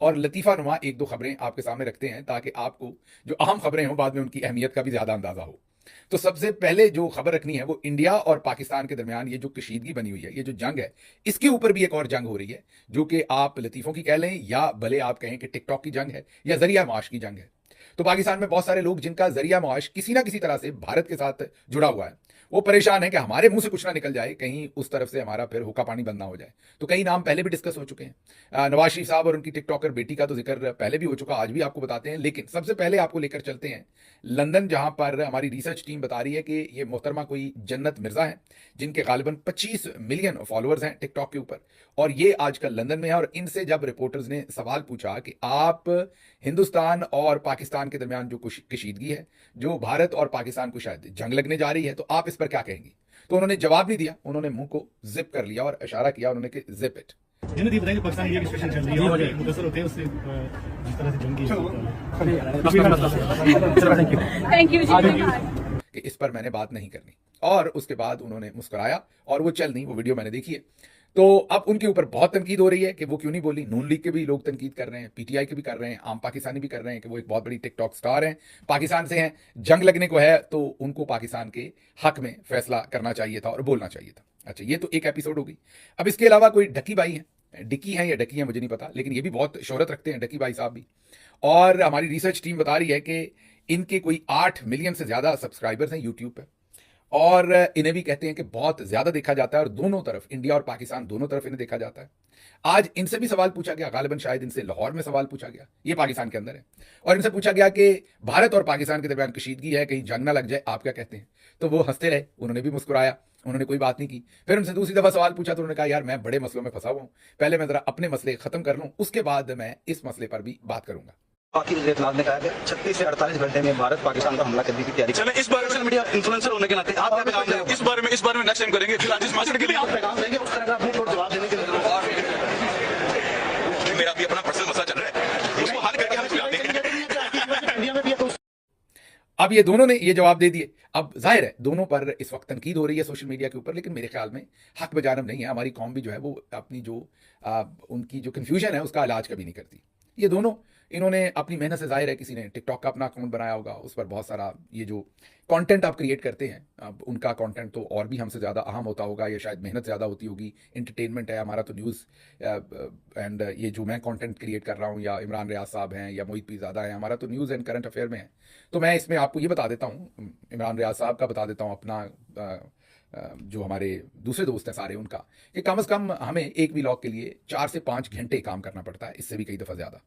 और लतीफ़ा नुमा एक दो खबरें आपके सामने रखते हैं ताकि आपको जो अहम खबरें हों बाद में उनकी अहमियत का भी ज़्यादा अंदाज़ा हो। तो सबसे पहले जो खबर रखनी है वो इंडिया और पाकिस्तान के दरमियान ये जो कशीदगी बनी हुई है, ये जो जंग है, इसके ऊपर भी एक और जंग हो रही है, जो कि आप लतीफ़ों की कह लें या भले आप कहें कि टिकटॉक की जंग है या ज़रिया माश की जंग है। तो पाकिस्तान में बहुत सारे लोग जिनका ज़रिया माश किसी ना किसी तरह से भारत के साथ जुड़ा हुआ है, वो परेशान है कि हमारे मुंह से कुछ ना निकल जाए, कहीं उस तरफ से हमारा फिर हुक्का पानी बंद ना हो जाए। तो कई नाम पहले भी डिस्कस हो चुके हैं। नवाज शरीफ साहब और उनकी टिकटॉकर बेटी का तो जिक्र पहले भी हो चुका, आज भी आपको बताते हैं। लेकिन सबसे पहले आपको लेकर चलते हैं लंदन, जहां पर हमारी रिसर्च टीम बता रही है कि ये मोहतरमा कोई जन्नत मिर्जा है, जिनके गालिबन 25 मिलियन फॉलोअर्स हैं टिकटॉक के ऊपर, और ये आजकल लंदन में है। और इनसे जब रिपोर्टर्स ने सवाल पूछा कि आप हिंदुस्तान और पाकिस्तान के दरमियान जो कशीदगी है, जो भारत और पाकिस्तान को शायद जंग लगने जा रही है, तो आप इस पर क्या कहेंगी? तो उन्होंने जवाब नहीं दिया, उन्होंने मुंह को जिप कर लिया और इशारा किया उन्होंने कि जिप इट। जिन्हें बताइए पाकिस्तान इंडिया की सिचुएशन चल रही है और मुदस्सर होते हैं उससे जिस तरह से जंगी थैंक यू जी। कि इस पर मैंने बात नहीं करनी, और उसके बाद उन्होंने मुस्कुराया और वो चल नहीं, वो वीडियो मैंने देखी है। तो अब उनके ऊपर बहुत तनकीद हो रही है कि वो क्यों नहीं बोली। नून लीग के भी लोग तनकीद कर रहे हैं, पीटीआई के भी कर रहे हैं, आम पाकिस्तानी भी कर रहे हैं कि वो एक बहुत बड़ी टिकटॉक स्टार हैं, पाकिस्तान से हैं, जंग लगने को है तो उनको पाकिस्तान के हक में फैसला करना चाहिए था और बोलना चाहिए था। अच्छा, ये तो एक एपिसोड होगी। अब इसके अलावा कोई ढकी भाई है, डिकी है या डकी है मुझे नहीं पता, लेकिन ये भी बहुत शोहरत रखते हैं डकी भाई साहब भी। और हमारी रिसर्च टीम बता रही है कि इनके कोई 8 मिलियन से ज्यादा सब्सक्राइबर्स हैं यूट्यूब पे, और इन्हें भी कहते हैं कि बहुत ज्यादा देखा जाता है, और दोनों तरफ, इंडिया और पाकिस्तान दोनों तरफ इन्हें देखा जाता है। आज इनसे भी सवाल पूछा गया, गालिबन शायद इनसे लाहौर में सवाल पूछा गया, ये पाकिस्तान के अंदर है, और इनसे पूछा गया कि भारत और पाकिस्तान के दरमियान कशीदगी है, कहीं जंग ना लग जाए, आप क्या कहते हैं? तो वो हंसते रहे, उन्होंने भी मुस्कुराया, उन्होंने कोई बात नहीं की। फिर उनसे दूसरी दफा सवाल पूछा तो उन्होंने कहा, यार मैं बड़े मसलों में फंसा हुआ हूं, पहले मैं जरा अपने मसले खत्म कर लूं, उसके बाद मैं इस मसले पर भी बात करूंगा। बाकी इजलास ने कहा कि 36 से 48 घंटे में भारत पाकिस्तान पर हमला करने की तैयारी। चले इस बारे सोशल मीडिया इन्फ्लुएंसर होने के नाते आप क्या पैगाम देंगे? इस बारे में नेक्स्ट टाइम करेंगे। फिलहाल इस मास्टर के लिए आप पैगाम देंगे उस तरह का अपने को जवाब देने के लिए? मेरा भी अपना पर्सनल मसला चल रहा है, उसको हल करके हम जवाब देंगे। इंडिया में भी अब ये दोनों ने ये जवाब दे दिए। अब जाहिर है दोनों पर इस वक्त तनकीद हो रही है सोशल मीडिया के ऊपर, लेकिन मेरे ख्याल में हक बजानब नहीं है। हमारी कौम भी जो है वो अपनी जो उनकी जो कन्फ्यूजन है उसका इलाज कभी नहीं करती। ये दोनों, इन्होंने अपनी मेहनत से, जाहिर है किसी ने टिकटॉक का अपना अकाउंट बनाया होगा, उस पर बहुत सारा ये जो कंटेंट आप क्रिएट करते हैं, अब उनका कंटेंट तो और भी हमसे ज़्यादा अहम होता होगा, या शायद मेहनत ज़्यादा होती होगी। एंटरटेनमेंट है हमारा तो न्यूज़, एंड ये जो मैं कंटेंट क्रिएट कर रहा हूँ, या इमरान रियाज साहब हैं या मोहित पीरज़ादा हैं, हमारा तो न्यूज़ एंड करंट अफेयर में है। तो मैं इसमें आपको ये बता देता हूँ, इमरान रियाज साहब का बता देता हूँ, अपना जो हमारे दूसरे दोस्त हैं सारे, उनका, कि कम से कम हमें एक व्लॉग के लिए 4 से 5 घंटे काम करना पड़ता है, इससे भी कई दफ़ा ज़्यादा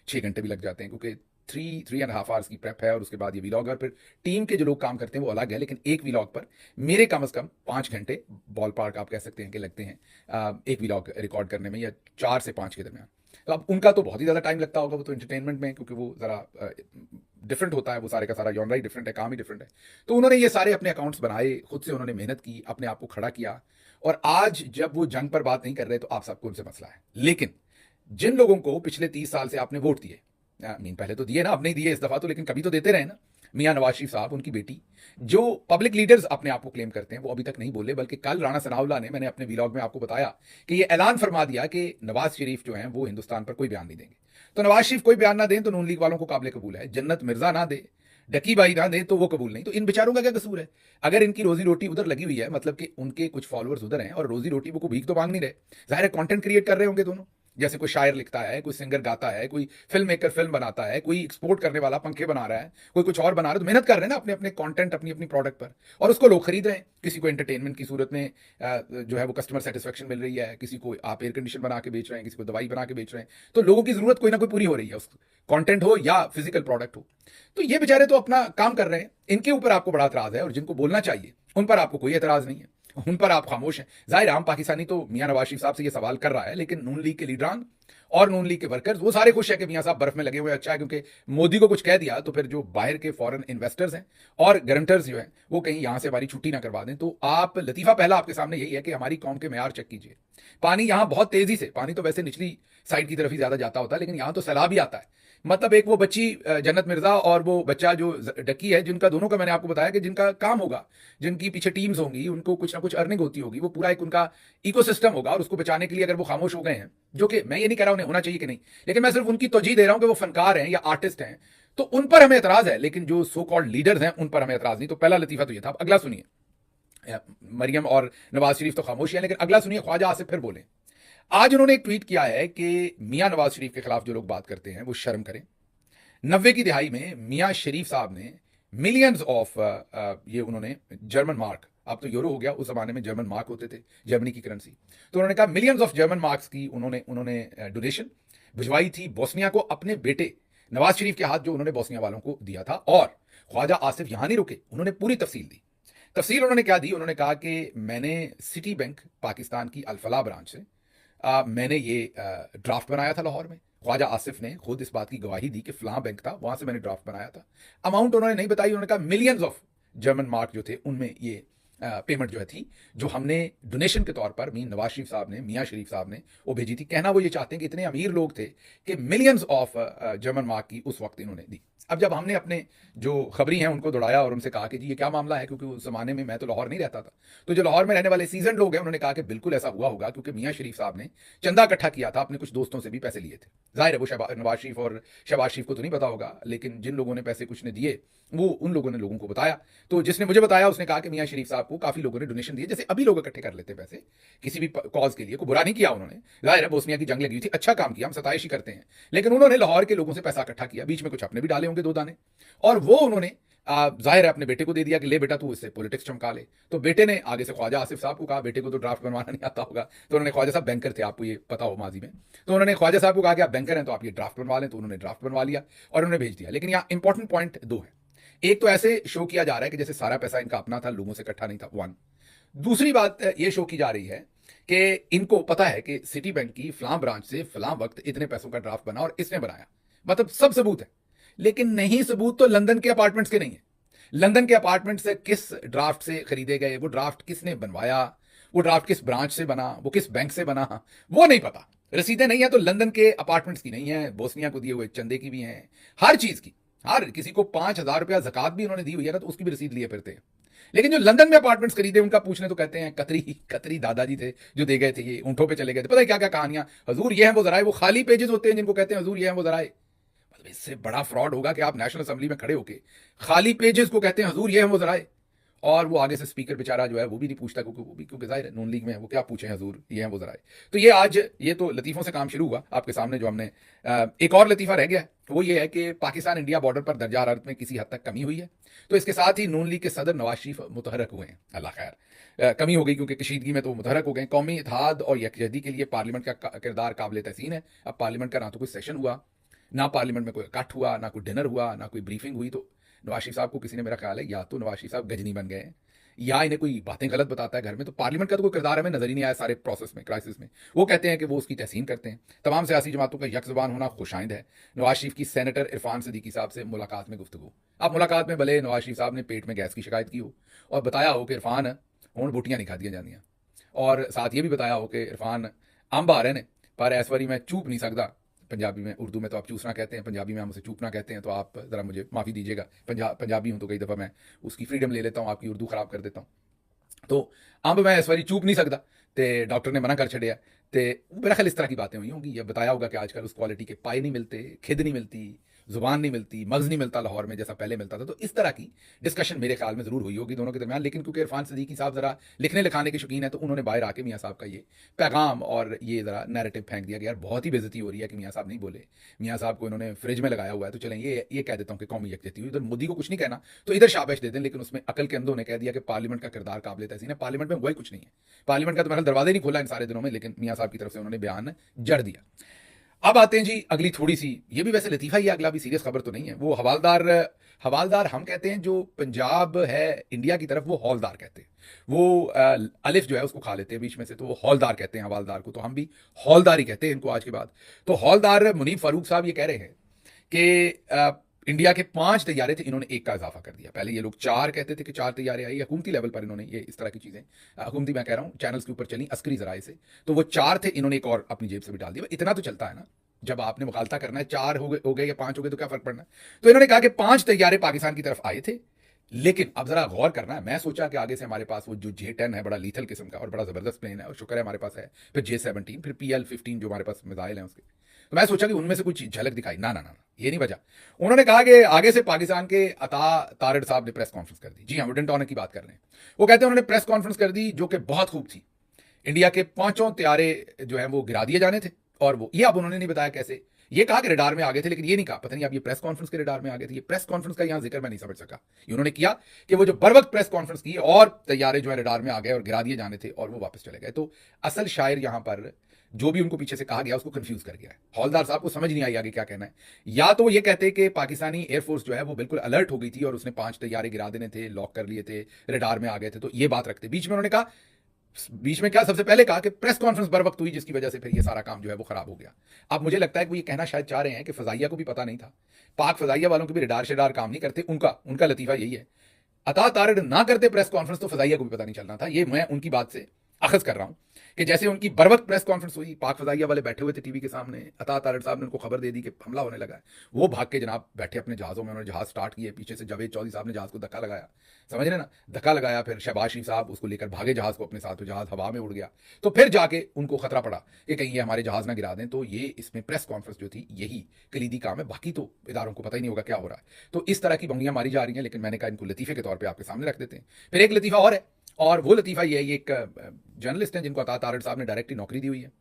6 घंटे भी लग जाते हैं, क्योंकि 3.5 आवर्स की प्रेप है, और उसके बाद ये व्लॉग, और फिर टीम के जो लोग काम करते हैं वो अलग है, लेकिन एक व्लॉग पर मेरे कम से कम 5 घंटे बॉल पार्क आप कह सकते हैं कि लगते हैं एक व्लॉग रिकॉर्ड करने में, या 4 से 5 के दरमियान। तो अब उनका तो बहुत ही ज़्यादा टाइम लगता होगा, वो तो एंटरटेनमेंट में, क्योंकि वो ज़रा डिफरेंट होता है, वो सारे का सारा जॉनरा ही डिफरेंट है, काम ही डिफरेंट है। तो उन्होंने ये सारे अपने अकाउंट्स बनाए, खुद से उन्होंने मेहनत की, अपने आप को खड़ा किया, और आज जब वो जंग पर बात नहीं कर रहे तो आप सबको उनसे मसला है। लेकिन जिन लोगों को पिछले 30 साल से आपने वोट दिए, मीन पहले तो दिए ना, अब नहीं दिए इस दफा तो, लेकिन कभी तो देते रहे ना, मियां नवाज शरीफ साहब, उनकी बेटी, जो पब्लिक लीडर्स अपने आप को क्लेम करते हैं, वो अभी तक नहीं बोले। बल्कि कल राणा सनाउल्लाह ने, मैंने अपने व्लॉग में आपको बताया कि ये ऐलान फरमा दिया कि नवाज शरीफ जो हैं वो हिंदुस्तान पर कोई बयान नहीं देंगे। तो नवाज शरीफ कोई बयान ना दें तो नून लीग वालों को काबिल कबूल है, जन्नत मिर्जा ना दे, डकी भाई ना दे तो वो कबूल नहीं। तो इन बेचारों का क्या कसूर है? अगर इनकी रोजी रोटी उधर लगी हुई है, मतलब कि उनके कुछ फॉलोअर्स उधर हैं और रोजी रोटी वो को भीख तो मांग नहीं रहे, जाहिर है कंटेंट क्रिएट कर रहे होंगे दोनों। जैसे कोई शायर लिखता है, कोई सिंगर गाता है, कोई फिल्म मेकर फिल्म बनाता है, कोई एक्सपोर्ट करने वाला पंखे बना रहा है, कोई कुछ और बना रहा है, तो मेहनत कर रहे हैं ना अपने अपने कंटेंट, अपनी अपनी प्रोडक्ट पर, और उसको लोग खरीद रहे हैं। किसी को एंटरटेनमेंट की सूरत में जो है वो कस्टमर सेटिस्फेक्शन मिल रही है, किसी को आप एयर कंडीशन बना के बेच रहे हैं, किसी को दवाई बना के बेच रहे हैं। तो लोगों की जरूरत कोई ना कोई पूरी हो रही है, उस कंटेंट हो या फिजिकल प्रोडक्ट हो। तो ये बेचारे तो अपना काम कर रहे हैं, इनके ऊपर आपको बड़ा एतराज है, और जिनको बोलना चाहिए उन पर आपको कोई एतराज नहीं है, उन पर आप खामोश हैं। जाहिर आम पाकिस्तानी तो मियां नवाज शरीफ साहब से ये सवाल कर रहा है, लेकिन नून लीग के लीडरान और नून लीग के वर्कर्स वो सारे खुश है कि मियां साहब बर्फ में लगे हुए, अच्छा है, क्योंकि मोदी को कुछ कह दिया तो फिर जो बाहर के फॉरेन इन्वेस्टर्स हैं और गारंटर्स जो हैं वो कहीं यहां से हमारी छुट्टी ना करवा दें। तो आप लतीफा पहला आपके सामने यही है कि हमारी कौम के मैार चेक कीजिए। पानी यहां बहुत तेजी से, पानी तो वैसे निचली साइड की तरफ ही ज्यादा जाता होता है, लेकिन यहाँ तो सैलाब ही आता है। मतलब एक वो बच्ची जन्नत मिर्जा और वो बच्चा जो डकी है, जिनका दोनों का मैंने आपको बताया कि जिनका काम होगा, जिनकी पीछे टीम्स होंगी, उनको कुछ ना कुछ अर्निंग होती होगी, वो पूरा एक उनका इकोसिस्टम होगा, और उसको बचाने के लिए अगर वो खामोश हो गए हैं, जो कि मैं ये नहीं कह रहा उन्हें होना चाहिए कि नहीं, लेकिन मैं सिर्फ उनकी तोजीह दे रहा हूं कि वो फनकार हैं या आर्टिस्ट हैं, तो उन पर हमें एतराज है, लेकिन जो सो कॉल्ड लीडर्स हैं उन पर हमें एतराज नहीं। तो पहला लतीफा तो ये था। अगला सुनिए। मरियम और नवाज शरीफ तो खामोश हैं, लेकिन अगला सुनिए, ख्वाजा आसिफ फिर बोले। आज उन्होंने एक ट्वीट किया है कि मियां नवाज शरीफ के खिलाफ जो लोग बात करते हैं वो शर्म करें। 90 की दिहाई में मियां शरीफ साहब ने मिलियंस ऑफ ये उन्होंने जर्मन मार्क, अब तो यूरो हो गया, उस जमाने में जर्मन मार्क होते थे, जर्मनी की करेंसी, तो उन्होंने कहा मिलियंस ऑफ जर्मन मार्क्स की उन्होंने डोनेशन भिजवाई थी बोस्निया को, अपने बेटे नवाज शरीफ के हाथ, जो उन्होंने बोस्निया वालों को दिया था। और ख्वाजा आसिफ यहां नहीं रुके, उन्होंने पूरी तफसील दी। तफसील उन्होंने क्या दी? उन्होंने कहा कि मैंने सिटी बैंक पाकिस्तान की अल-फलाह ब्रांच से मैंने ये ड्राफ्ट बनाया था लाहौर में। ख्वाजा आसिफ ने खुद इस बात की गवाही दी कि फलां बैंक था, वहां से मैंने ड्राफ्ट बनाया था। अमाउंट उन्होंने नहीं बताई, उन्होंने कहा मिलियंस ऑफ जर्मन मार्क जो थे उनमें ये पेमेंट जो है थी, जो हमने डोनेशन के तौर पर नवाज शरीफ साहब ने, मियां शरीफ साहब ने वो भेजी थी। कहना वो ये चाहते हैं कि इतने अमीर लोग थे कि मिलियंस ऑफ जर्मन मार्क की उस वक्त इन्होंने दी। अब जब हमने अपने जो खबरी हैं उनको दौड़ाया और उनसे कहा कि जी ये क्या मामला है, क्योंकि उस जमाने में मैं तो लाहौर नहीं रहता था, तो जो लाहौर में रहने वाले सीजन लोग हैं उन्होंने कहा कि बिल्कुल ऐसा हुआ होगा, क्योंकि मियां शरीफ साहब ने चंदा इकट्ठा किया था, अपने कुछ दोस्तों से भी पैसे लिए थे। जाहिर है वो नवाज शरीफ और शहबाज शरीफ को तो नहीं पता होगा, लेकिन जिन लोगों ने पैसे कुछ ने दिए वो उन लोगों ने लोगों को बताया। तो जिसने मुझे बताया उसने कहा कि मियां शरीफ साहब को काफी लोगों ने डोनेशन दिए, जैसे अभी लोग इकट्ठे कर लेते पैसे किसी भी कॉज के लिए। को बुरा नहीं किया उन्होंने, जाहिर है बोस्निया की जंग लगी हुई थी, अच्छा काम किया, हम सताइश ही करते हैं, लेकिन उन्होंने लाहौर के लोगों से पैसा इकट्ठा किया, बीच में कुछ अपने भी डाले होंगे 2 दाने, और वो उन्होंने जाहिर है अपने बेटे को दे दिया कि ले बेटा तू इससे पॉलिटिक्स चमका ले। तो बेटे ने आगे से ख्वाजा आसिफ साहब को कहा, बेटे को तो ड्राफ्ट बनवाना नहीं आता होगा, तो उन्होंने, ख्वाजा साहब बैंकर थे, आपको ये पता हो माजी में, तो उन्होंने ख्वाजा साहब को कहा कि आप बैंकर हैं तो आप ये ड्राफ्ट बनवा लें, तो उन्होंने ड्राफ्ट बनवा लिया और उन्होंने भेज दिया। लेकिन यहाँ इंपॉर्टेंट पॉइंट 2 है। एक तो ऐसे शो किया जा रहा है कि जैसे सारा पैसा इनका अपना था, लोगों से इकट्ठा नहीं था, 1। दूसरी बात ये शो की जा रही है कि इनको पता है कि सिटी बैंक की फलां ब्रांच से फलां वक्त इतने पैसों का ड्राफ्ट बना और इसने बनाया, मतलब सब सबूत है। लेकिन नहीं सबूत तो लंदन के अपार्टमेंट्स के नहीं है। लंदन के अपार्टमेंट से किस ड्राफ्ट से खरीदे गए, वो ड्राफ्ट किसने बनवाया, वो ड्राफ्ट किस ब्रांच से बना, वो किस बैंक से बना, वो नहीं पता। रसीदें नहीं है तो लंदन के अपार्टमेंट्स की नहीं है, बोस्निया को दिए हुए चंदे की भी हैं, हर चीज की, हर किसी को 5,000 रुपया ज़कात भी उन्होंने दी हुई है ना, तो उसकी भी रसीद लिए फिरते हैं। लेकिन जो लंदन में अपार्टमेंट्स खरीदे उनका पूछने तो कहते हैं कतरी दादाजी थे जो दे गए थे, ये ऊंटों पे चले गए थे, पता है क्या क्या कहानियां। हजूर ये हैं वो जराए, वो खाली पेजेस होते हैं जिनको कहते हैं हजूर ये हैं वो जराए। मतलब इससे बड़ा फ्रॉड होगा कि आप नेशनल असेंबली में खड़े होके खाली पेजेस को कहते हैं हजूर ये हैं वो जराए, और वो आगे से स्पीकर बेचारा जो है वो भी नहीं पूछता, क्योंकि जाहिर है नून लीग में है, वो क्या पूछे हजूर ये हैं वो जराए। तो ये आज ये तो लतीफ़ों से काम शुरू हुआ आपके सामने, जो हमने एक और लतीफ़ा रह गया वो ये है कि पाकिस्तान इंडिया बॉर्डर पर दर्जा हरारत में किसी हद तक कमी हुई है। तो इसके साथ ही नून लीग के सदर नवाज शरीफ मुतहरक हुए हैं, अल्लाह खैर कमी हो गई क्योंकि कशीदगी में तो मुतहरक हो गए। कौमी इत्तेहाद और यकजहती के लिए पार्लियामेंट का किरदार काबिल तहसीन है। अब पार्लियामेंट का ना तो कोई सेशन हुआ, ना पार्लियामेंट में कोई इकट्ठ हुआ, ना कोई डिनर हुआ, ना कोई ब्रीफिंग हुई। तो नवाज शरीफ साहब को किसी ने, मेरा ख्याल है या तो नवाज शरीफ साहब गजनी बन गए हैं या इन्हें कोई बातें गलत बताता है घर में। तो पार्लियामेंट का तो कोई किरदार हमें नजर ही नहीं आया सारे प्रोसेस में, क्राइसिस में। वो कहते हैं कि वो उसकी तहसीन करते हैं। तमाम सियासी जमातों का यक ज़बान होना खुशाइंद है। नवाज शरीफ की सेनेटर इरफान सिद्दीकी साहब से मुलाकात में गुफ्तगू। अब मुलाकात में भले नवाज शरीफ साहब ने पेट में गैस की शिकायत की हो और बताया हो कि इरफान हुण बूटियां नहीं खादियां जांदियां, और साथ ये भी बताया हो कि इरफान अंब आ रहे ने पर इस बारी मैं चूप नहीं सकता। पंजाबी में, उर्दू में तो आप चूसना कहते हैं, पंजाबी में हम उसे चूपना कहते हैं, तो आप ज़रा मुझे माफ़ी दीजिएगा। पंजाबी हूँ तो कई दफ़ा मैं उसकी फ्रीडम ले लेता हूँ, आपकी उर्दू ख़राब कर देता हूँ। तो अंब मैं इस बारी चूप नहीं सकता, तो डॉक्टर ने मना कर छड़िया। तो मेरा ख्याल इस तरह की बातें हुई होंगी, या बताया होगा कि आजकल उस क्वालिटी के पाए नहीं मिलते, खिद नहीं मिलती, जुबान नहीं मिलती, मगज़ नहीं मिलता लाहौर में जैसा पहले मिलता था। तो इस तरह की डिस्कशन मेरे ख्याल में ज़रूर हुई होगी दोनों के दरमियान। लेकिन क्योंकि इरफान सिद्दीकी साहब ज़रा लिखने लिखाने के शौकीन है, तो उन्होंने बाहर आके मियाँ साहब का ये पैगाम और ये ज़रा नैरेटिव फेंक दिया कि यार बहुत ही बेइज्जती हो रही है कि मियाँ साहब नहीं बोले, मियाँ साहब को इन्होंने फ्रिज में लगाया हुआ है। तो चलें ये कह देता हूँ कि कौमी यकजहती हुई। उधर मोदी को कुछ नहीं कहना तो इधर शाबाश दे दें, लेकिन उसमें अकल के अंदों ने कह दिया कि पार्लियामेंट का किरदार काबिल तहसीन है। पार्लियामेंट में हुआ ही कुछ नहीं है, पार्लियामेंट का तो मेरा दरवाजा नहीं खोला इन सारे दिनों में, लेकिन मियाँ साहब की तरफ से उन्होंने बयान जड़ दिया। अब आते हैं जी अगली थोड़ी सी, ये भी वैसे लतीफ़ा ही अगला भी सीरियस खबर तो नहीं है। वो हवालदार हम कहते हैं, जो पंजाब है इंडिया की तरफ वो हौलदार कहते हैं, वो अलिफ जो है उसको खा लेते हैं बीच में से, तो वो हौलदार कहते हैं हवालदार को। तो हम भी हौलदार ही कहते हैं इनको आज के बाद। तो हौलदार मुनीफ फारूक साहब ये कह रहे हैं कि इंडिया के 5 तैयारे थे, इन्होंने 1 का इजाफा कर दिया। पहले ये लोग 4 कहते थे कि 4 तैयारे आई, हुकूमती लेवल पर इन्होंने ये इस तरह की चीजें, हुकूमती मैं कह रहा हूं चैनल्स के ऊपर चली अस्करी जराए से, तो वो 4 थे, इन्होंने एक और अपनी जेब से भी डाल दिया। इतना तो चलता है ना, जब आपने मुखालता करना है, 4 हो गए या 5 हो गए तो क्या फर्क पड़ना है। तो इन्होंने कहा कि 5 तैयारे पाकिस्तान की तरफ आए थे, लेकिन अब जरा गौर करना है। मैं सोचा कि आगे से हमारे पास वो जो J-10 है, बड़ा लीथल किस्म का और बड़ा जबरदस्त प्लेन है, और शुक्र है हमारे पास है, फिर J-17, फिर PL-15 जो हमारे पास मिसाइल हैं उसके, तो मैं सोचा कि उनमें से कुछ झलक दिखाई। ना ना ना, ये नहीं बचा। उन्होंने कहा कि आगे से पाकिस्तान के अता तारड़ साहब ने प्रेस कॉन्फ्रेंस कर दी। जी हाँ, वुडन टॉनर की बात कर रहे हैं। वो कहते हैं उन्होंने प्रेस कॉन्फ्रेंस कर दी जो कि बहुत खूब थी। इंडिया के 5 तैयारे जो है वो गिरा दिए जाने थे, और वो ये अब उन्होंने नहीं बताया कैसे। ये कहा कि रडार में आ गए थे, लेकिन ये नहीं कहा, पता नहीं अब ये प्रेस कॉन्फ्रेंस के रडार में आ गए थे। ये प्रेस कॉन्फ्रेंस का यहां जिक्र मैं नहीं समझ सका। ये उन्होंने किया कि वो जो बर वक्त प्रेस कॉन्फ्रेंस की और तैयारे जो है रडार में आ गए और गिरा दिए जाने थे और वो वापस चले गए। तो असल शायर यहां पर जो भी उनको पीछे से कहा गया उसको कंफ्यूज कर गया है। हौलदार साहब को समझ नहीं आई आगे क्या कहना है। या तो वो ये कहते कि पाकिस्तानी एयरफोर्स जो है वो बिल्कुल अलर्ट हो गई थी और उसने 5 तैयारे गिरा देने थे, लॉक कर लिए थे, रडार में आ गए थे, तो ये बात रखते। बीच में उन्होंने कहा, बीच में क्या, सबसे पहले कहा कि प्रेस कॉन्फ्रेंस बर वक्त हुई जिसकी वजह से फिर ये सारा काम जो है वो खराब हो गया। अब मुझे लगता है कि वो ये कहना शायद चाह रहे हैं कि फजाइया को भी पता नहीं था, पाक फजाइया वालों के भी रडार शडार काम नहीं करते, उनका लतीफा यही है। अता तारड़ ना करते प्रेस कॉन्फ्रेंस तो फजाइया को भी पता नहीं चलना था। ये मैं उनकी बात से अखज कर रहा हूं कि जैसे उनकी बर वक्त प्रेस कॉन्फ्रेंस हुई, पाक फजाइया वाले बैठे हुए थे टीवी के सामने, अता तारड़ साहब ने उनको खबर दे दी कि हमला होने लगा है, वो भाग के जनाब बैठे अपने जहाज़ों में, उन्होंने जहाज स्टार्ट किए, पीछे से जावेद चौधरी साहब ने जहाज को धक्का लगाया, समझ रहे ना, धक्का लगाया, फिर शहबाज शरीफ साहब उसको लेकर भागे जहाज को अपने साथ, तो जहाज हवा में उड़ गया। तो फिर जाके उनको खतरा पड़ा कि कहीं ये हमारे जहाज ना गिरा दें। तो ये इसमें प्रेस कॉन्फ्रेंस जो थी यही कलीदी काम है, बाकी तो इदारों को पता ही नहीं होगा क्या हो रहा है। तो इस तरह की बंगियां मारी जा रही हैं, लेकिन मैंने कहा इनको लतीफे के तौर पर आपके सामने रख देते हैं। फिर एक लतीफा और है, और वो लतीफ़ा ये है, ये एक जर्नलिस्ट हैं जिनको अता तारड़ साहब ने डायरेक्टली नौकरी दी हुई है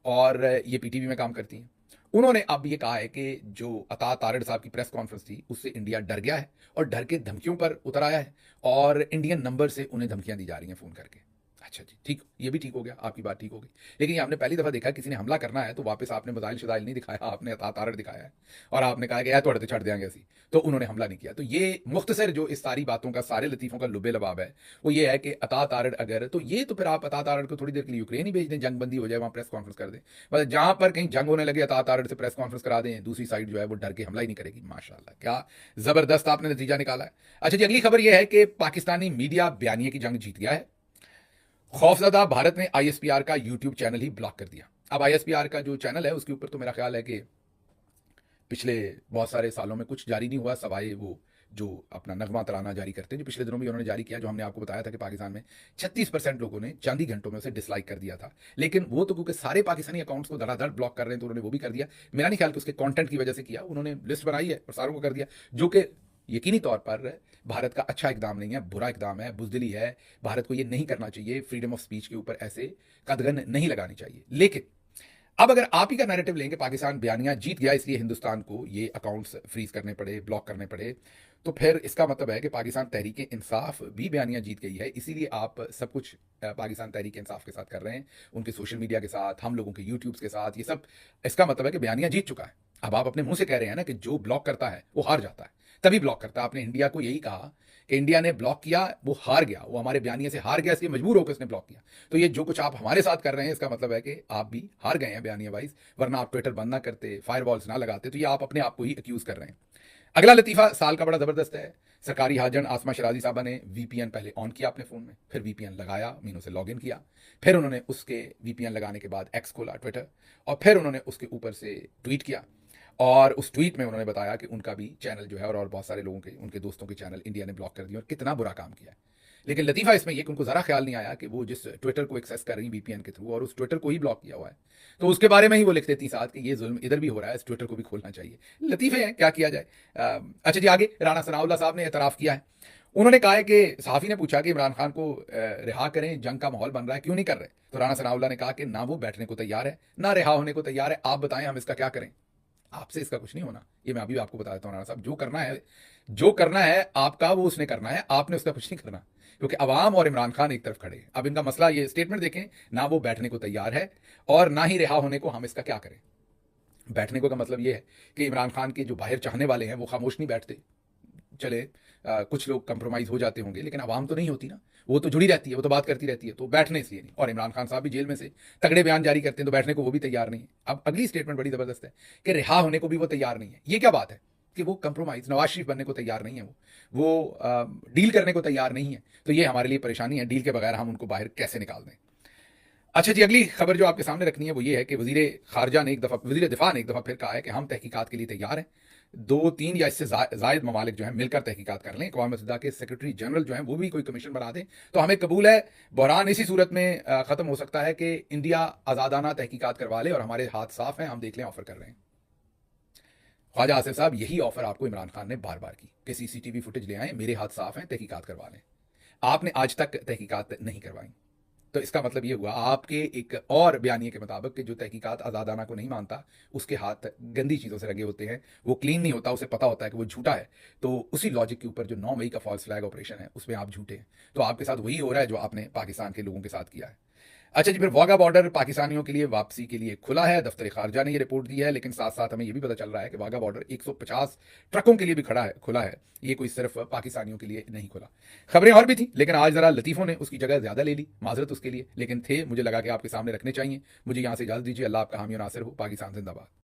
और ये PTV में काम करती हैं। उन्होंने अब ये कहा है कि जो अता तारड़ साहब की प्रेस कॉन्फ्रेंस थी उससे इंडिया डर गया है और डर के धमकियों पर उतर आया है और इंडियन नंबर से उन्हें धमकियां दी जा रही हैं फ़ोन करके। अच्छा जी, ठीक, ये भी ठीक हो गया, आपकी बात ठीक हो गई। लेकिन ये आपने पहली दफ़ा देखा किसी ने हमला करना है तो वापस आपने मजाइल शदाइल नहीं दिखाया, आपने अता तारड़ दिखाया है और आपने कहा कि यार थोड़े तो छड़ देंगे ऐसी, तो उन्होंने हमला नहीं किया। तो ये मुख्तसर जो इस सारी बातों का, सारे लतीफ़ों का लुबे लबाब है वो ये है कि अता तारड़ अगर, तो ये तो फिर आप अता तारड़ को थोड़ी देर के लिए यूक्रेन ही भेज दें, जंग बंदी हो जाए, वहाँ प्रेस कॉन्फ्रेंस कर दें। मतलब जहाँ पर कहीं जंग होने लगे अता तारड़ से प्रेस कॉन्फ्रेंस करा दें, दूसरी साइड जो है वो डर के हमला ही नहीं करेगी। माशाल्लाह, क्या ज़बरदस्त आपने नतीजा निकाला है। अच्छा जी, अगली खबर यह है कि पाकिस्तानी मीडिया बयानिए की जंग जीत गया है। खौफजदा भारत ने ISPR का यूट्यूब चैनल ही ब्लॉक कर दिया। अब ISPR का जो चैनल है उसके ऊपर तो मेरा ख्याल है कि पिछले बहुत सारे सालों में कुछ जारी नहीं हुआ, सवाए वो जो अपना नगमा तराना जारी करते हैं, जो पिछले दिनों में उन्होंने जारी किया, जो हमने आपको बताया था कि पाकिस्तान में 36% लोगों ने चांदी घंटों में उसे डिसलाइक कर दिया था। लेकिन वो तो क्योंकि सारे पाकिस्तानी अकाउंट्स को धड़ाधड़ ब्लॉक कर रहे हैं तो उन्होंने वो भी कर दिया। मेरा नहीं ख्याल कि उसके कंटेंट की वजह से किया, उन्होंने लिस्ट बनाई है और सारों को कर दिया, जो कि यकीनी तौर पर भारत का अच्छा इकदाम नहीं है, बुरा इकदाम है, बुजदिली है। भारत को ये नहीं करना चाहिए, फ्रीडम ऑफ स्पीच के ऊपर ऐसे कदगन नहीं लगानी चाहिए। लेकिन अब अगर आप ही का नैरेटिव लेंगे पाकिस्तान बयानिया जीत गया इसलिए हिंदुस्तान को ये अकाउंट्स फ्रीज करने पड़े, ब्लॉक करने पड़े, तो फिर इसका मतलब है कि पाकिस्तान तहरीक इंसाफ भी बयानिया जीत गई है, इसीलिए आप सब कुछ पाकिस्तान तहरीक इंसाफ के साथ कर रहे हैं, उनके सोशल मीडिया के साथ, हम लोगों के यूट्यूब्स के साथ, ये सब इसका मतलब है कि बयानिया जीत चुका है। अब आप अपने मुंह से कह रहे हैं ना कि जो ब्लॉक करता है वो हार जाता है, तभी ब्लॉक करता है। आपने इंडिया को यही कहा कि इंडिया ने ब्लॉक किया, वो हार गया, वो हमारे बयानिए से हार गया, इसलिए मजबूर होकर उसने ब्लॉक किया। तो ये जो कुछ आप हमारे साथ कर रहे हैं इसका मतलब है कि आप भी हार गए हैं बयानिया वाइज, वरना आप ट्विटर बंद ना करते, फायरवॉल्स ना लगाते, तो ये आप अपने आप को ही एक्यूज कर रहे हैं। अगला लतीफा साल का बड़ा जबरदस्त है। सरकारी हाजन आसमा शराजी साहबा ने VPN पहले ऑन किया अपने फोन में, फिर VPN लगाया, मीनू से लॉगिन किया, फिर उन्होंने उसके VPN लगाने के बाद एक्स खोला, ट्विटर, और फिर उन्होंने उसके ऊपर से ट्वीट किया और उस ट्वीट में उन्होंने बताया कि उनका भी चैनल जो है और बहुत सारे लोगों के, उनके दोस्तों के चैनल इंडिया ने ब्लॉक कर दिए और कितना बुरा काम किया है। लेकिन लतीफ़ा इसमें ये कि उनको ज़रा ख्याल नहीं आया कि वो जिस ट्विटर को एक्सेस कर रही VPN के थ्रू और उस ट्विटर को ही ब्लॉक किया हुआ है, तो उसके बारे में ही वो लिख देती साथ कि ये जुल्म इधर भी हो रहा है, इस ट्विटर को भी खोलना चाहिए। लतीफ़े हैं, क्या किया जाए। अच्छा जी, आगे राणा सनाउल्लाह साहब ने एतराफ़ किया है। उन्होंने कहा है कि सहाफ़ी ने पूछा कि इमरान खान को रिहा करें, जंग का माहौल बन रहा है, क्यों नहीं कर रहे। तो राणा सनाउल्लाह ने कहा कि ना वो बैठने को तैयार है, ना रिहा होने को तैयार है, आप बताएं हम इसका क्या करें। आपसे इसका कुछ नहीं होना, ये मैं अभी आपको बता देता हूँ राणा साहब, जो करना है आपका वो उसने करना है, आपने उसका कुछ नहीं करना, क्योंकि अवाम और इमरान खान एक तरफ खड़े। अब इनका मसला, ये स्टेटमेंट देखें, ना वो बैठने को तैयार है और ना ही रिहा होने को, हम इसका क्या करें। बैठने को का मतलब ये है कि इमरान खान के जो बाहर चाहने वाले हैं वो खामोश नहीं बैठते, चले कुछ लोग कंप्रोमाइज हो जाते होंगे, लेकिन आवाम तो नहीं होती ना, वो तो जुड़ी रहती है, वो तो बात करती रहती है, तो बैठने इसलिए नहीं। और इमरान खान साहब भी जेल में से तगड़े बयान जारी करते हैं, तो बैठने को वो भी तैयार नहीं है। अब अगली स्टेटमेंट बड़ी जबरदस्त है कि रिहा होने को भी वो तैयार नहीं है। ये क्या बात है कि वो कंप्रोमाइज, नवाज शरीफ बनने को तैयार नहीं है, वो डील करने को तैयार नहीं है। तो ये हमारे लिए परेशानी है, डील के बगैर हम उनको बाहर कैसे निकाल दें। अच्छा जी, अगली खबर जो आपके सामने रखनी है वो ये है कि वज़ीर ख़ारजा ने वज़ीर दिफा ने एक दफ़ा फिर कहा है कि हम तहकीकात के लिए तैयार हैं। 2-3 या इससे ज़ायद ममालिक जो हैं मिलकर तहकीकात कर लें, अक़वाम मुत्तहिदा के सेक्रेटरी जनरल जो हैं वो भी कोई कमीशन बना दें तो हमें कबूल है। बहरान इसी सूरत में ख़त्म हो सकता है कि इंडिया आज़ादाना तहकीकात करवा ले और हमारे हाथ साफ़ हैं, हम देख लें ऑफ़र कर रहे हैं। ख्वाजा आसिफ साहब, यही ऑफ़र आपको इमरान खान ने बार बार की कि CCTV फुटेज ले आएँ, मेरे हाथ साफ़ हैं, तहकीकात करवा लें। आपने आज तक तहकीकात नहीं करवाई। तो इसका मतलब ये हुआ आपके एक और बयानिए के मुताबिक कि जो तहकीकात आज़ादाना को नहीं मानता उसके हाथ गंदी चीज़ों से रंगे होते हैं, वो क्लीन नहीं होता, उसे पता होता है कि वो झूठा है। तो उसी लॉजिक के ऊपर जो 9 मई का फॉल्स फ्लैग ऑपरेशन है उसमें आप झूठे हैं। तो आपके साथ वही हो रहा है जो आपने पाकिस्तान के लोगों के साथ किया है। अच्छा जी, फिर वाघा बॉर्डर पाकिस्तानियों के लिए वापसी के लिए खुला है, दफ्तर खारजा ने ये रिपोर्ट दी है। लेकिन साथ साथ हमें ये भी पता चल रहा है कि वाघा बॉर्डर 150 ट्रकों के लिए भी खुला है। ये कोई सिर्फ पाकिस्तानियों के लिए नहीं खुला। खबरें और भी थी लेकिन आज जरा लतीफ़ों ने उसकी जगह ज़्यादा ले ली, माजरत उसके लिए, लेकिन थे मुझे लगा कि आपके सामने रखने चाहिए। मुझे यहाँ से इजाज़त दीजिए। अल्लाह आपका हामी और नासिर हो। पाकिस्तान जिंदाबाद।